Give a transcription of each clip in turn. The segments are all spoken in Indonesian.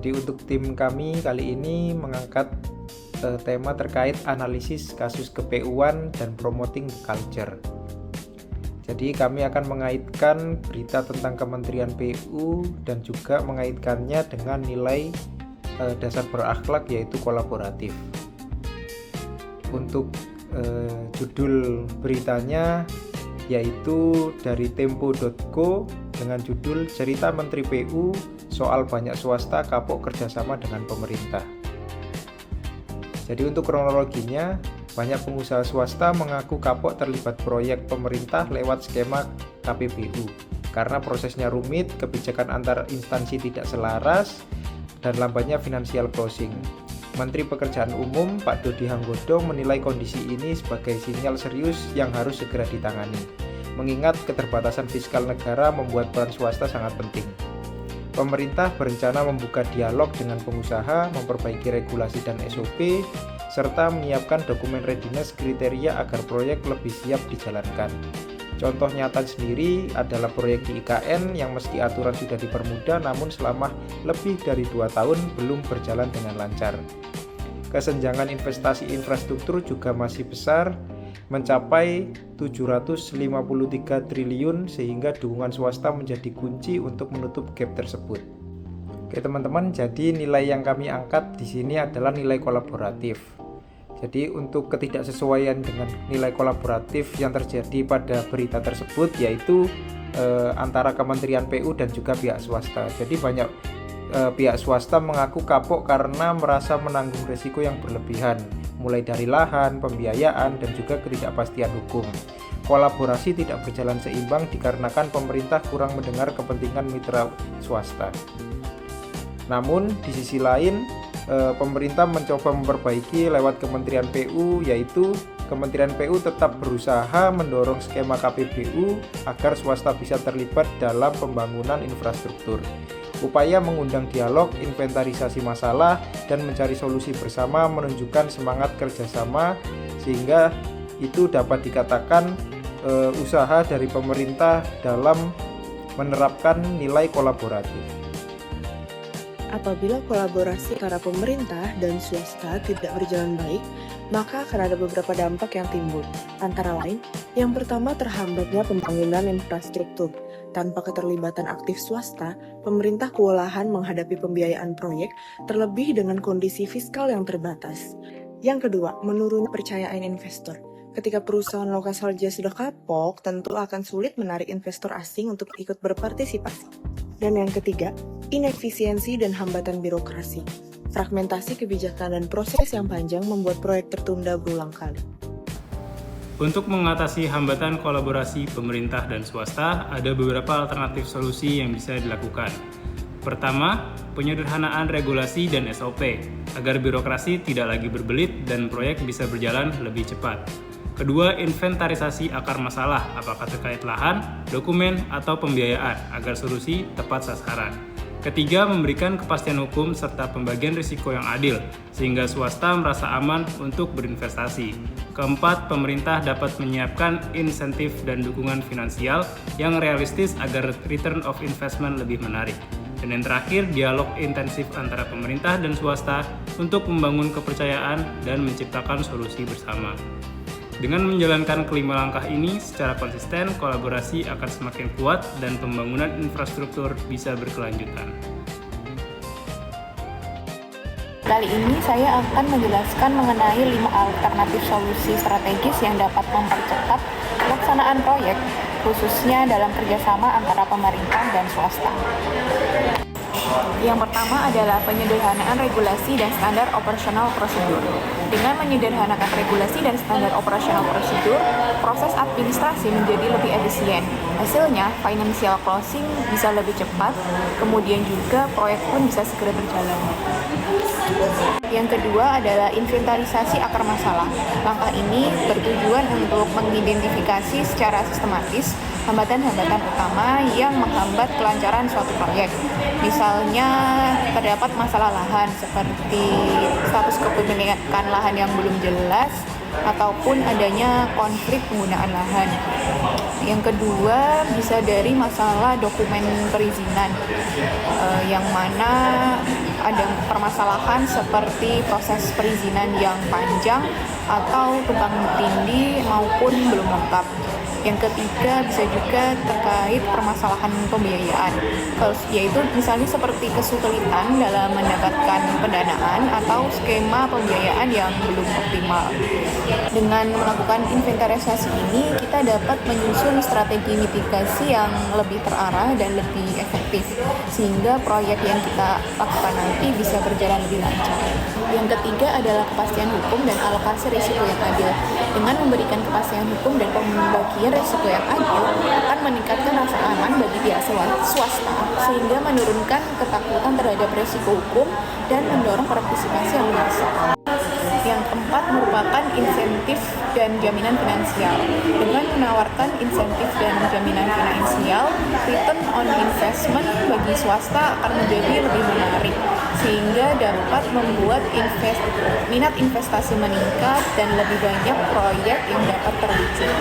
Jadi untuk tim kami kali ini mengangkat tema terkait analisis kasus ke-PU-an dan promoting the culture. Jadi kami akan mengaitkan berita tentang Kementerian PU dan juga mengaitkannya dengan nilai dasar berakhlak yaitu kolaboratif. Untuk judul beritanya yaitu dari tempo.co dengan judul Cerita Menteri PU soal banyak swasta kapok kerjasama dengan pemerintah. Jadi untuk kronologinya, banyak pengusaha swasta mengaku kapok terlibat proyek pemerintah lewat skema KPBU karena prosesnya rumit, kebijakan antar instansi tidak selaras, dan lambatnya financial closing. Menteri Pekerjaan Umum Pak Dodi Hanggodo menilai kondisi ini sebagai sinyal serius yang harus segera ditangani, mengingat keterbatasan fiskal negara membuat peran swasta sangat penting. Pemerintah berencana membuka dialog dengan pengusaha, memperbaiki regulasi dan SOP, serta menyiapkan dokumen readiness kriteria agar proyek lebih siap dijalankan. Contoh nyata sendiri adalah proyek di IKN yang meski aturan sudah dipermudah namun selama lebih dari 2 tahun belum berjalan dengan lancar. Kesenjangan investasi infrastruktur juga masih besar, mencapai 753 triliun sehingga dukungan swasta menjadi kunci untuk menutup gap tersebut. Oke teman-teman, jadi nilai yang kami angkat di sini adalah nilai kolaboratif. Jadi untuk ketidaksesuaian dengan nilai kolaboratif yang terjadi pada berita tersebut yaitu antara Kementerian PU dan juga pihak swasta. Jadi banyak pihak swasta mengaku kapok karena merasa menanggung risiko yang berlebihan, mulai dari lahan, pembiayaan, dan juga ketidakpastian hukum. Kolaborasi tidak berjalan seimbang dikarenakan pemerintah kurang mendengar kepentingan mitra swasta. Namun di sisi lain, pemerintah mencoba memperbaiki lewat Kementerian PU, yaitu Kementerian PU tetap berusaha mendorong skema KPBU agar swasta bisa terlibat dalam pembangunan infrastruktur. Upaya mengundang dialog, inventarisasi masalah, dan mencari solusi bersama menunjukkan semangat kerjasama sehingga itu dapat dikatakan usaha dari pemerintah dalam menerapkan nilai kolaboratif. Apabila kolaborasi antara pemerintah dan swasta tidak berjalan baik, maka akan ada beberapa dampak yang timbul. Antara lain, yang pertama terhambatnya pembangunan infrastruktur. Tanpa keterlibatan aktif swasta, pemerintah kewalahan menghadapi pembiayaan proyek, terlebih dengan kondisi fiskal yang terbatas. Yang kedua, menurunnya kepercayaan investor. Ketika perusahaan lokal saja sudah kapok, tentu akan sulit menarik investor asing untuk ikut berpartisipasi. Dan yang ketiga, inefisiensi dan hambatan birokrasi. Fragmentasi kebijakan dan proses yang panjang membuat proyek tertunda berulang kali. Untuk mengatasi hambatan kolaborasi pemerintah dan swasta, ada beberapa alternatif solusi yang bisa dilakukan. Pertama, penyederhanaan regulasi dan SOP, agar birokrasi tidak lagi berbelit dan proyek bisa berjalan lebih cepat. Kedua, inventarisasi akar masalah, apakah terkait lahan, dokumen, atau pembiayaan, agar solusi tepat sasaran. Ketiga, memberikan kepastian hukum serta pembagian risiko yang adil, sehingga swasta merasa aman untuk berinvestasi. Keempat, pemerintah dapat menyiapkan insentif dan dukungan finansial yang realistis agar return of investment lebih menarik. Dan yang terakhir, dialog intensif antara pemerintah dan swasta untuk membangun kepercayaan dan menciptakan solusi bersama. Dengan menjalankan kelima langkah ini secara konsisten, kolaborasi akan semakin kuat dan pembangunan infrastruktur bisa berkelanjutan. Kali ini saya akan menjelaskan mengenai 5 alternatif solusi strategis yang dapat mempercepat pelaksanaan proyek, khususnya dalam kerjasama antara pemerintah dan swasta. Yang pertama adalah penyederhanaan regulasi dan standar operasional prosedur. Dengan menyederhanakan regulasi dan standar operasional prosedur, proses administrasi menjadi lebih efisien. Hasilnya, financial closing bisa lebih cepat, kemudian juga proyek pun bisa segera berjalan. Yang kedua adalah inventarisasi akar masalah. Langkah ini bertujuan untuk mengidentifikasi secara sistematis hambatan-hambatan utama yang menghambat kelancaran suatu proyek. Misalnya terdapat masalah lahan seperti status kepemilikan lahan yang belum jelas, ataupun adanya konflik penggunaan lahan. Yang kedua bisa dari masalah dokumen perizinan, yang mana ada permasalahan seperti proses perizinan yang panjang atau tumpang tindih maupun belum lengkap. Yang ketiga bisa juga terkait permasalahan pembiayaan, yaitu misalnya seperti kesulitan dalam mendapatkan pendanaan atau skema pembiayaan yang belum optimal. Dengan melakukan inventarisasi ini, kita dapat menyusun strategi mitigasi yang lebih terarah dan lebih efektif, sehingga proyek yang kita lakukan nanti bisa berjalan lebih lancar. Yang ketiga adalah kepastian hukum dan alokasi risiko yang adil. Dengan memberikan kepastian hukum dan pembagian risiko yang adil akan meningkatkan rasa aman bagi pihak swasta, sehingga menurunkan ketakutan terhadap risiko hukum dan mendorong partisipasi yang lebih besar. Yang keempat merupakan insentif dan jaminan finansial. Dengan menawarkan insentif dan jaminan finansial, return on investment bagi swasta akan menjadi lebih menarik, sehingga dapat membuat minat investasi meningkat dan lebih banyak proyek yang dapat terwujud.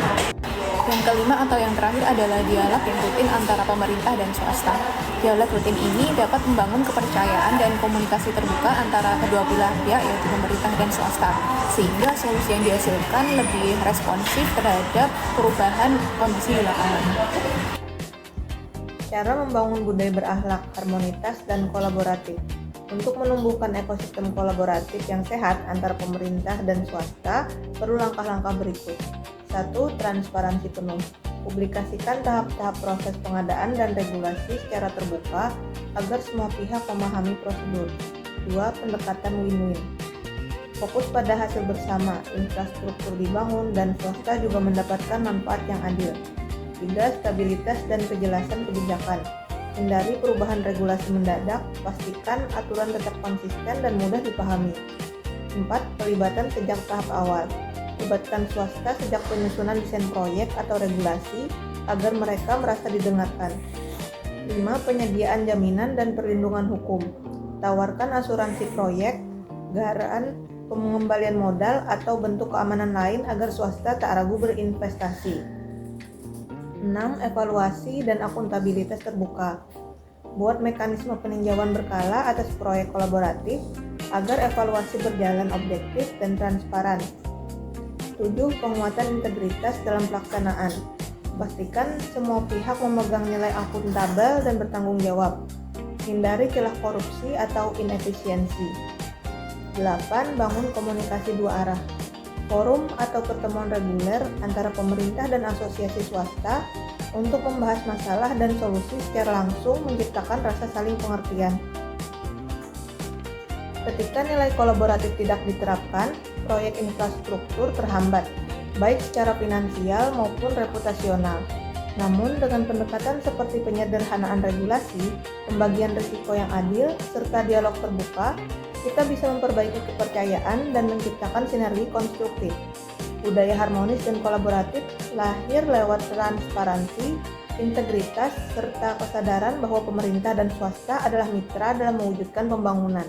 Yang kelima atau yang terakhir adalah dialog yang rutin antara pemerintah dan swasta. Dialog rutin ini dapat membangun kepercayaan dan komunikasi terbuka antara kedua belah pihak, yaitu pemerintah dan swasta, sehingga solusi yang dihasilkan lebih responsif terhadap perubahan kondisi di lapangan. Cara membangun budaya berakhlak, harmonitas, dan kolaboratif. Untuk menumbuhkan ekosistem kolaboratif yang sehat antara pemerintah dan swasta, perlu langkah-langkah berikut. 1. Transparansi penuh. Publikasikan tahap-tahap proses pengadaan dan regulasi secara terbuka agar semua pihak memahami prosedur. 2. Pendekatan win-win. Fokus pada hasil bersama, infrastruktur dibangun, dan swasta juga mendapatkan manfaat yang adil. 3. Stabilitas dan kejelasan kebijakan. Hindari perubahan regulasi mendadak, pastikan aturan tetap konsisten dan mudah dipahami. 4. Pelibatan sejak tahap awal. Libatkan swasta sejak penyusunan desain proyek atau regulasi agar mereka merasa didengarkan. 5. Penyediaan jaminan dan perlindungan hukum. Tawarkan asuransi proyek, garansi, pengembalian modal, atau bentuk keamanan lain agar swasta tak ragu berinvestasi. 6. Evaluasi dan akuntabilitas terbuka. Buat mekanisme peninjauan berkala atas proyek kolaboratif agar evaluasi berjalan objektif dan transparan. 7. Penguatan integritas dalam pelaksanaan. Pastikan semua pihak memegang nilai akuntabel dan bertanggung jawab. Hindari celah korupsi atau inefisiensi. 8. Bangun komunikasi dua arah. Forum atau pertemuan reguler antara pemerintah dan asosiasi swasta untuk membahas masalah dan solusi secara langsung menciptakan rasa saling pengertian. Ketika nilai kolaboratif tidak diterapkan, proyek infrastruktur terhambat, baik secara finansial maupun reputasional. Namun, dengan pendekatan seperti penyederhanaan regulasi, pembagian risiko yang adil, serta dialog terbuka, kita bisa memperbaiki kepercayaan dan menciptakan sinergi konstruktif. Budaya harmonis dan kolaboratif lahir lewat transparansi, integritas, serta kesadaran bahwa pemerintah dan swasta adalah mitra dalam mewujudkan pembangunan.